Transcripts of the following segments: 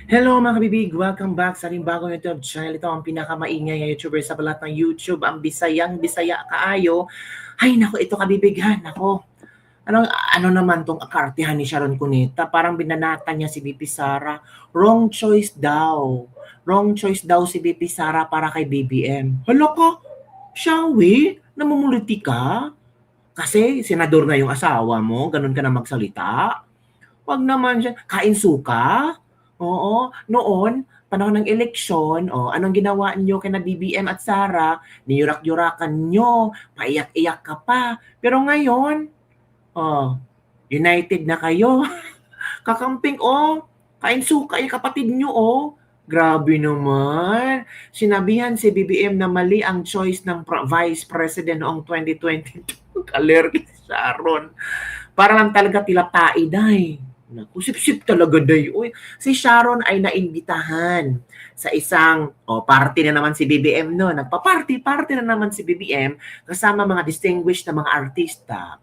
Hello mga kabibig! Welcome back sa ating bagong YouTube channel. Ito ang pinakamaingay na YouTuber sa balat ng YouTube, ang Bisayang Bisaya kaayo. Ay nako, ito kabibig ha, nako. Ano naman tong akartihan ni Sharon Cuneta? Parang binanatan niya si BP Sara. Wrong choice daw. Wrong choice daw si BP Sara para kay BBM. Hala ka, Shawi, namumuliti ka? Kasi senador na yung asawa mo, ganun ka na magsalita? Wag naman siya. Kain suka? Oo. Noon, panahon ng eleksyon, anong ginawa niyo kina BBM at Sara? Niyurak-yurakan niyo, paiyak-iyak ka pa. Pero ngayon, united na kayo. Kakamping, kain suka yung kapatid niyo, Grabe naman. Sinabihan si BBM na mali ang choice ng Vice President noong 2022. Kaler kay Sharon. Para lang talaga tilapai, day. Naku, sip-sip talaga, day. Uy, si Sharon ay naimbitahan sa isang, party na naman si BBM, no? Nagpa-party na naman si BBM kasama mga distinguished na mga artista.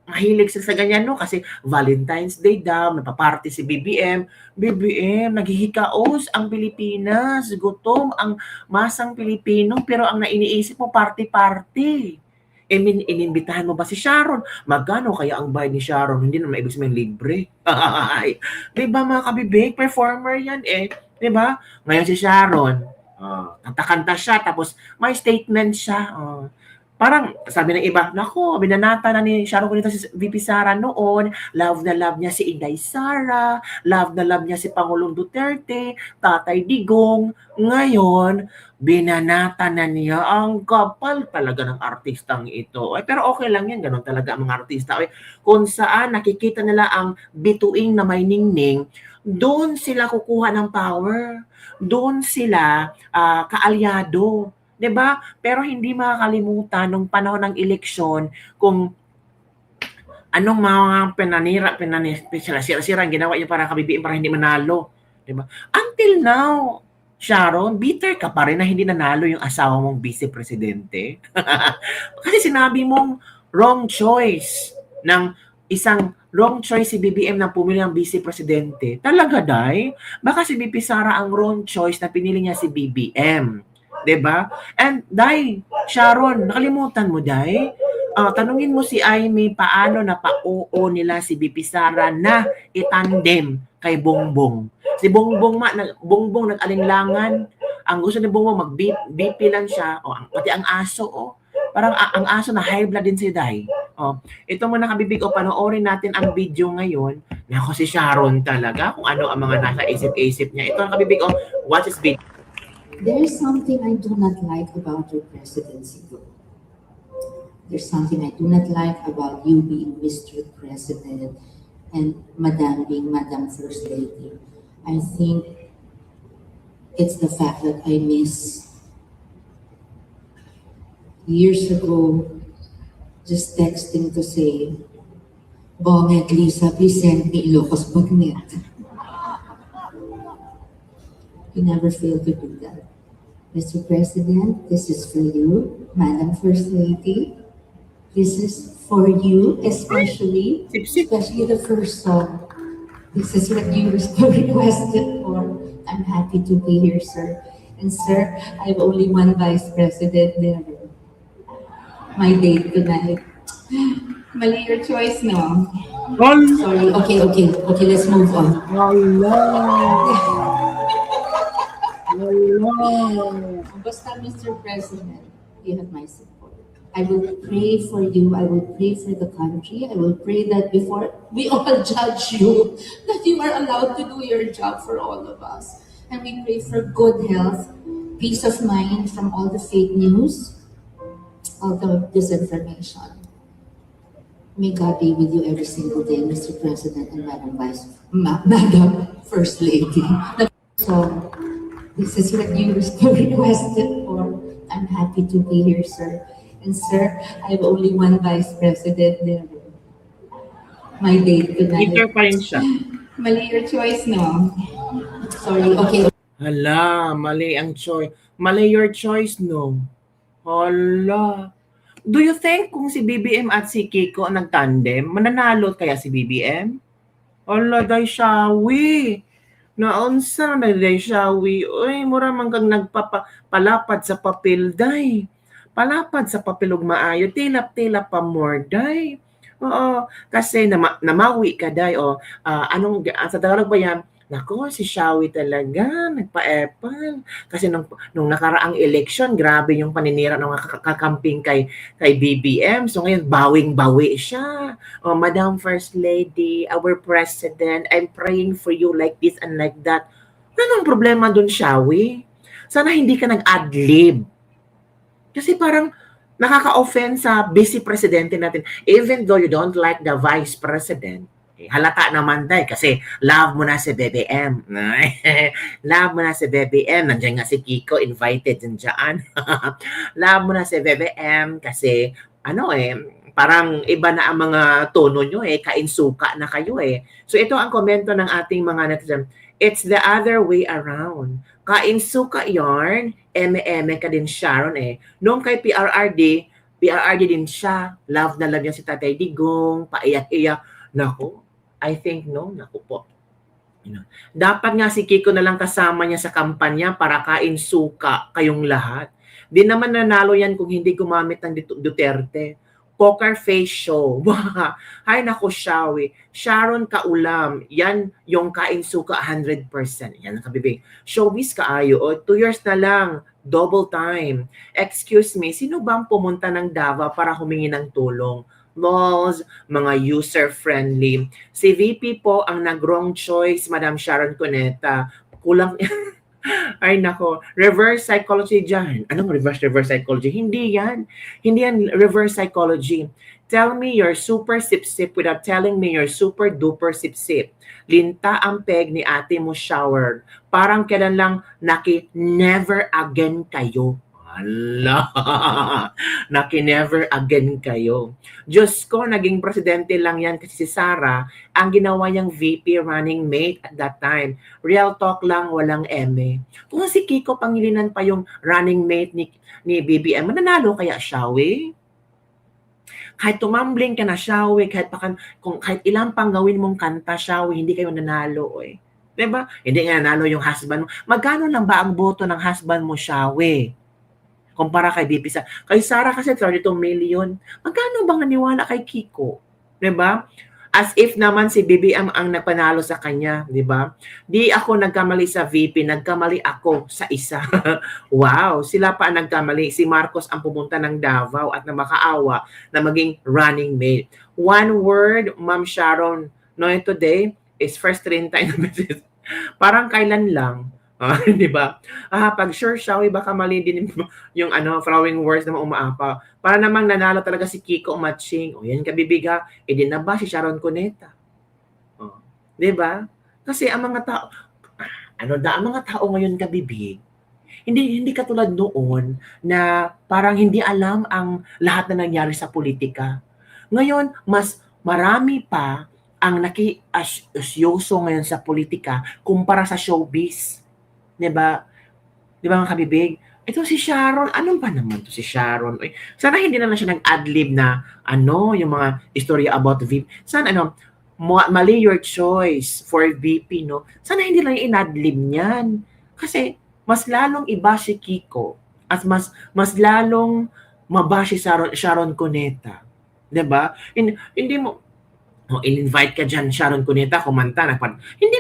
Mahilig sila sa ganyan, no? Kasi Valentine's Day daw, nagpa-party si BBM. BBM, naghihikaos ang Pilipinas. Gutom ang masang Pilipino, pero ang nainiisip mo, party-party. Inimbitahan mo ba si Sharon? Magkano kaya ang bayad ni Sharon? Hindi naman ibig sabihin libre. Di ba mga kabibig? Performer yan eh. Di ba? Ngayon si Sharon, kanta-kanta siya, tapos may statement siya. Parang sabi ng iba, nako, binanata na ni Sharon Cuneta si VP Sara noon, love na love niya si Inday Sara, love na love niya si Pangulong Duterte, Tatay Digong. Ngayon, binanata na niya. Ang kapal talaga ng artistang ito. Ay, pero okay lang yan, ganun talaga ang mga artista. Ay, kung saan nakikita nila ang bituing na may ningning, doon sila kukuha ng power. Doon sila kaalyado. 'Di ba? Pero hindi makakalimutan nung panahon ng eleksyon kung anong mga sira-sira ang ginawa niya para kabibiin para hindi manalo. 'Di ba? Until now, Sharon, bitter ka pa rin na hindi nanalo yung asawa mong vice presidente. Kasi sinabi mong wrong choice ng isang wrong choice si BBM na pumili ng vice presidente. Talaga, Day? Baka si BP Sara ang wrong choice na pinili niya si BBM. 'Di ba? And Day, Sharon, nakalimutan mo, Day? Tanungin mo si Aimee paano na pa-oo nila si BP Sara na itandem kay Bongbong. Si Bongbong nag-alinlangan. Ang gusto ni Bongbong mag-BP lang siya. Pati ang aso, Parang ang aso na high blood din si Day. Ito muna kabibig, panoorin natin ang video ngayon. Nako, si Sharon talaga, kung ano ang mga nasa isip-isip niya. Ito ang kabibig, watch this video. There's something I do not like about your presidency, though. There's something I do not like about you being Mr. President and Madam being Madam First Lady. I think it's the fact that I miss years ago just texting to say, Bong and Lisa, please send me Ilocos Bagnet. You never fail to do that. Mr. President, this is for you. Madam First Lady, this is for you, especially the first song. This is what you requested for. I'm happy to be here, sir. And sir, I have only one vice president there. My date tonight. Mali your choice, no? Sorry. Okay, let's move on. Basta, Mr. President, you have my support. I will pray for you. I will pray for the country. I will pray that before we all judge you, that you are allowed to do your job for all of us. And we pray for good health, peace of mind from all the fake news, all the disinformation. May God be with you every single day, Mr. President and Madam First Lady. So, this is what you requested for. I'm happy to be here, sir. And sir, I have only one vice president there. My date tonight. Bitter pa rin siya. Mali your choice, no? Sorry, okay. Hala, mali ang choice. Mali your choice, no? Hala. Do you think kung si BBM at si Kiko nagtandem, mananalo kaya si BBM? Hala, Day Shawi. Naunsa na day Shawi, uy mura man kang nagpapalapad sa papel day. Palapad sa papel ug maayo, tilap-tilap pa more day. Oo, kasi namawi ka day o sa Tagalog ba yan? Nako, si Shawi talaga, nagpa-epal. Kasi nung nakaraang eleksyon, grabe yung paninira ng mga kakamping kay BBM. So ngayon, bawing-bawi siya. Oh, Madam First Lady, our President, I'm praying for you like this and like that. Anong problema dun, Shawi? Sana hindi ka nag-adlib. Kasi parang nakaka-offend sa vice presidente natin. Even though you don't like the vice president, halata naman day kasi love mo na si BBM. Love mo na si BBM. Nandiyan nga si Kiko, invited din dyan. Love mo na si BBM kasi parang iba na ang mga tono nyo kainsuka na kayo So ito ang komento ng ating mga netizen. It's the other way around. Kainsuka yarn, eme-eme ka din Sharon Nung kay PRRD din siya. Love na love niya si Tatay Digong, paiyak-iyak. Naku, I think naku po. Dapat nga si Kiko na lang kasama niya sa kampanya para kainsuka kayong lahat. Di naman nanalo yan kung hindi gumamit ng Duterte. Poker face show. Ay naku, Shawi. Sharon Kaulam. Yan yung kainsuka 100%. Yan ang kabibig. Showbiz kaayo. 2 years na lang. Double time. Excuse me, sino bang pumunta ng Davao para humingi ng tulong? Malls, mga user-friendly. Si VP po ang nag-wrong choice, Madam Sharon Cuneta. Kulang... Ay nako, reverse psychology dyan. Anong reverse psychology? Hindi yan. Hindi yan reverse psychology. Tell me you're super sip-sip without telling me you're super duper sip-sip. Linta ang peg ni ate mo shower. Parang kailan lang never again kayo. Ala, never again kayo. Diyos ko, naging presidente lang yan kasi si Sara, ang ginawa niyang VP running mate at that time. Real talk lang, walang eme. Kung si Kiko Pangilinan pa yung running mate ni BBM, mananalo kaya Shawi? Kahit tumambling ka na Shawi, kahit ilang pang gawin mong kanta Shawi, hindi kayo nanalo Diba? Hindi nga nanalo yung husband mo. Magkano lang ba ang boto ng husband mo Shawi? Kumpara kay BP kay Sara kasi 32 million. Magkano bang naniwala kay Kiko? 'Di ba? As if naman si BBM ang napanalo sa kanya, 'di ba? Di ako nagkamali sa VP, nagkamali ako sa isa. Wow, sila pa ang nagkamali. Si Marcos ang pumunta ng Davao at na makaawa na maging running mate. One word, Ma'am Sharon, today is first 30 na beses. Parang kailan lang. Di ba? Pag sure Shawi, baka mali din yung flowing words na umaapa. Para namang nanalo talaga si Kiko matching. Yan kabibiga. Din na ba si Sharon Cuneta? Di ba? Kasi ang mga tao, ang mga tao ngayon kabibig, hindi katulad noon na parang hindi alam ang lahat na nangyari sa politika. Ngayon, mas marami pa ang nakiasyoso ngayon sa politika kumpara sa showbiz. Diba? Diba mga kabibig? Ito si Sharon, anong ba naman to si Sharon? Sana hindi na lang siya nag-adlib na yung mga istorya about VP. Sana mali your choice for VP, no? Sana hindi lang in-adlib niyan. Kasi mas lalong iba si Kiko at mas lalong mabashi Sharon Cuneta. Diba? Hindi mo in-invite ka dyan, Sharon Cuneta, kumanta, hindi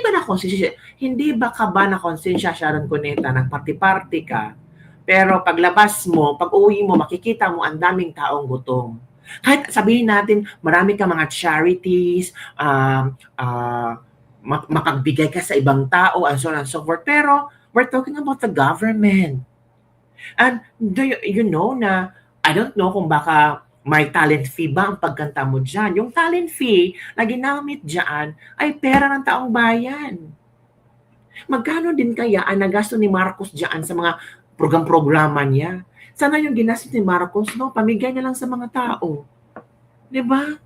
ba ka ba na-konsensya, Sharon Cuneta, nagparty-party ka, pero paglabas mo, pag uwi mo, makikita mo ang daming taong gutom. Kahit sabihin natin, marami ka mga charities, makagbigay ka sa ibang tao, and so on and so forth, pero we're talking about the government. And do you know na, I don't know kung baka may talent fee ba ang pagkanta mo dyan? Yung talent fee na ginamit dyan ay pera ng taong bayan. Magkano din kaya ang nagasto ni Marcos dyan sa mga program-programa niya? Sana yung ginastos ni Marcos, pamigay niya lang sa mga tao. Diba?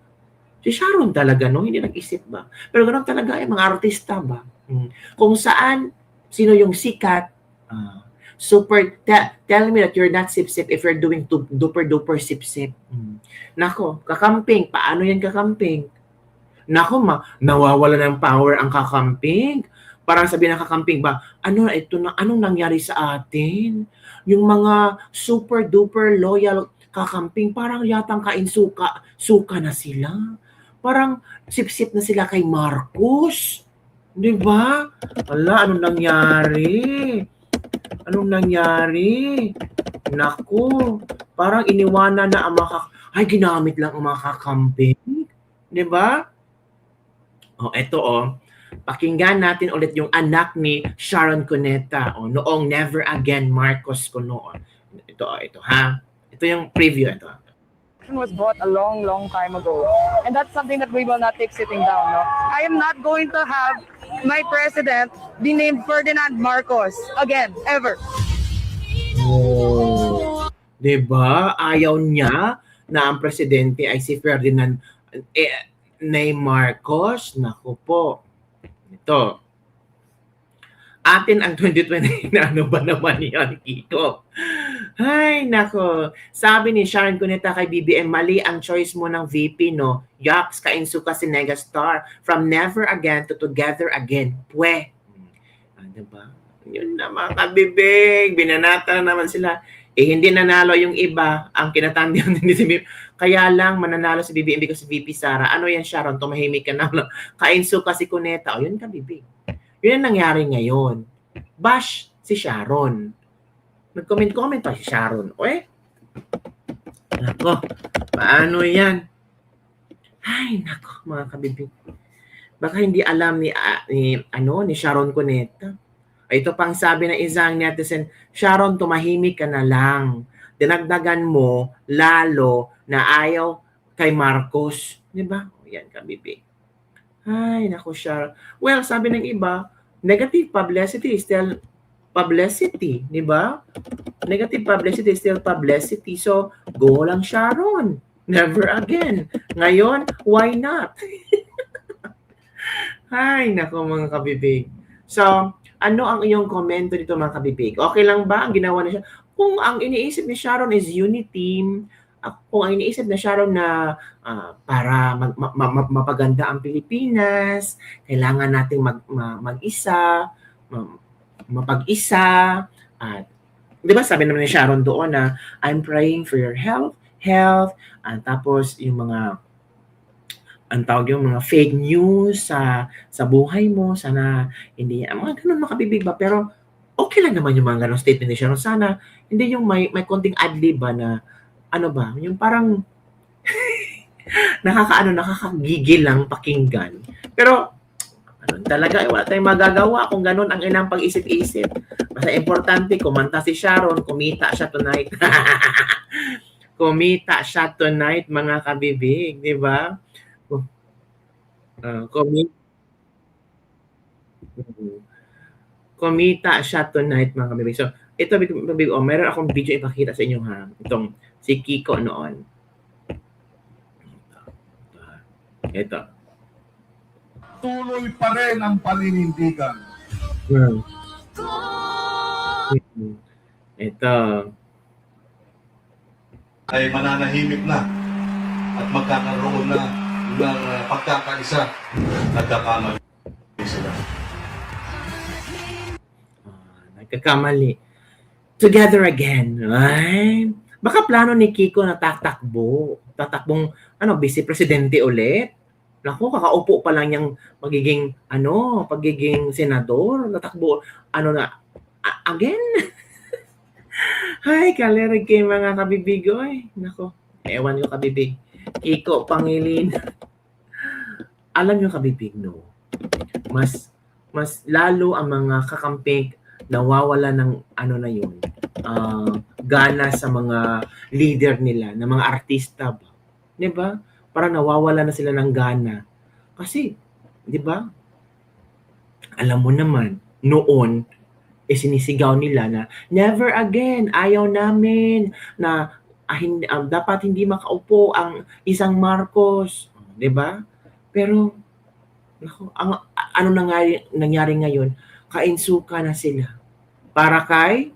Si Sharon talaga, hindi nag-isip ba? Pero ganoon talaga mga artista ba? Kung saan, sino yung sikat, super, tell me that you're not sip-sip if you're doing duper-duper sip-sip. Nako, kakamping. Paano yan kakamping? Nako, nawawala ng power ang kakamping. Parang sabi ng kakamping ba, ano ito na, anong nangyari sa atin? Yung mga super duper loyal kakamping, parang yatang kainsuka, suka na sila. Parang sip-sip na sila kay Marcos. Di ba? Wala, anong nangyari? Anong nangyari? Naku, parang iniwanan na ang mga ay, ginamit lang ang mga kakamping. Di ba? O, eto pakinggan natin ulit yung anak ni Sharon Cuneta noong Never Again Marcos ko noon. Ito ha. Ito yung preview. Ito. Was bought a long time ago. And that's something that we will not take sitting down. No? I am not going to have my president be named Ferdinand Marcos again, ever. Oh. Diba? Ayaw niya na ang presidente ay si Ferdinand Marcos. Naku po. Ito. Atin ang 2020 na ano ba naman yan, Kiko? Ay, nako. Sabi ni Sharon Cuneta kay BBM, mali ang choice mo ng VP, no? Yaks, kainsuka si Negastar. From never again to together again. Pwe. Diba? Yun na mga kabibig. Binanata na naman sila. Hindi nanalo yung iba. Ang kinatandihan din si BBM. Kaya lang mananalo si BBM because si VP Sara. Ano yan, Sharon? Tumahimik ka na. Kainsuka si Cuneta. O, yun kabibig. Yun ang nangyari ngayon. Bash si Sharon. Nag-comment pa si Sharon. Nako, paano yan? Ay, nako, mga kabibig. Baka hindi alam ni Sharon Cuneta. Ito pang sabi ng isang netizen, Sharon, tumahimik ka na lang. Dinagdagan mo, lalo, na ayaw kay Marcos. Diba? Yan, kabibig. Ay, nako, Sharon. Well, sabi ng iba, negative publicity is still publicity, di ba? Negative publicity is still publicity. So, go lang Sharon. Never again. Ngayon, why not? Ay, nako mga kabibig. So, ano ang iyong komento dito mga kabibig? Okay lang ba ang ginawa niya? Kung ang iniisip ni Sharon is unity, kung ang iniisip na Sharon na para mapaganda ang Pilipinas, kailangan nating mag-isa, mapag-isa, at di ba sabi naman ni Sharon doon na I'm praying for your health, tapos yung mga mga fake news sa buhay mo, sana hindi, mga ganun makabibig ba, pero okay lang naman yung mga ganun statement ni Sharon. Sana hindi yung may konting adlib ba na ano ba, yung parang nakakagigil lang pakinggan. Pero talaga, wala tayong magagawa kung ganun ang inang pag-isip-isip. Basta importante, kumanta si Sharon, kumita siya tonight. Kumita siya tonight, mga kabibig, di ba? Kumita siya tonight, mga kabibig. So, ito, meron akong video ipakita sa inyo, ha? Itong si Kiko noon. Ito. Tuloy pa rin ang paninindigan. Ito. Ay mananahimik na at magkakaroon na ng pagkakaisa. Nagkakamali sila. Nagkakamali. Together again. Ay, baka plano ni Kiko na tatakbong vice presidente ulit. Naku, kakaupo pa lang yung pagiging senador, tatakbo, again? Hi, kalerig kay mga kabibigoy. Naku, ewan ko kabibig. Kiko, Pangilin. Alam nyo kabibig, no? Mas lalo ang mga kakamping nawawala ng gana sa mga leader nila, ng mga artista ba? 'Di ba? Parang nawawala na sila ng gana. Kasi, 'di ba? Alam mo naman, noon sinisigaw nila na never again, ayaw namin na dapat hindi makaupo ang isang Marcos, 'di ba? Pero ano nangyari ngayon? Kainsuka na sila. Para kay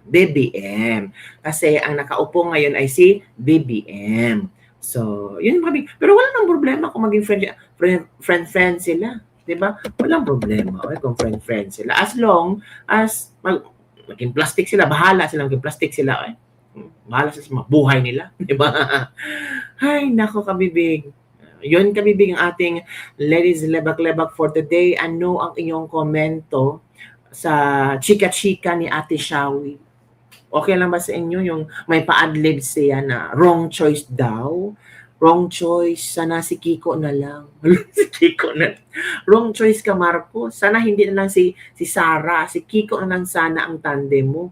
BBM. Kasi ang nakaupo ngayon ay si BBM. So, yun kabig. Pero wala nang problema kung maging friend sila. Di ba? Walang problema. Okay, kung friend-friend sila. As long as maging plastic sila, bahala sila maging plastic sila. Okay? Bahala sila sa mga buhay nila. Di ba? Ay, nako kabibig. Yun kabibig ang ating Ladies Lebak-Lebak for today. Ano ang inyong komento sa chika-chika ni Ate Shawi? Okay lang ba sa inyo yung may pa-adlib siya na wrong choice daw? Wrong choice, sana si Kiko na lang. Si Kiko na. Wrong choice ka, Marco. Sana hindi na lang si Sarah, si Kiko na lang sana ang tandem mo.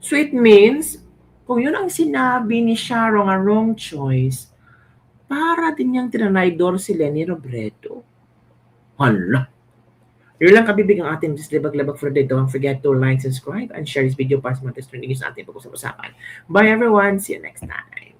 So it means, kung yun ang sinabi ni Sharon ang wrong choice, para din niyang tinanaydor si Lenny Robredo. Hala. Yun lang kabibig ang ating Lebak-Lebak for today. Don't forget to like, subscribe, and share this video para sa mga trending news natin pag-usapan. Bye everyone. See you next time.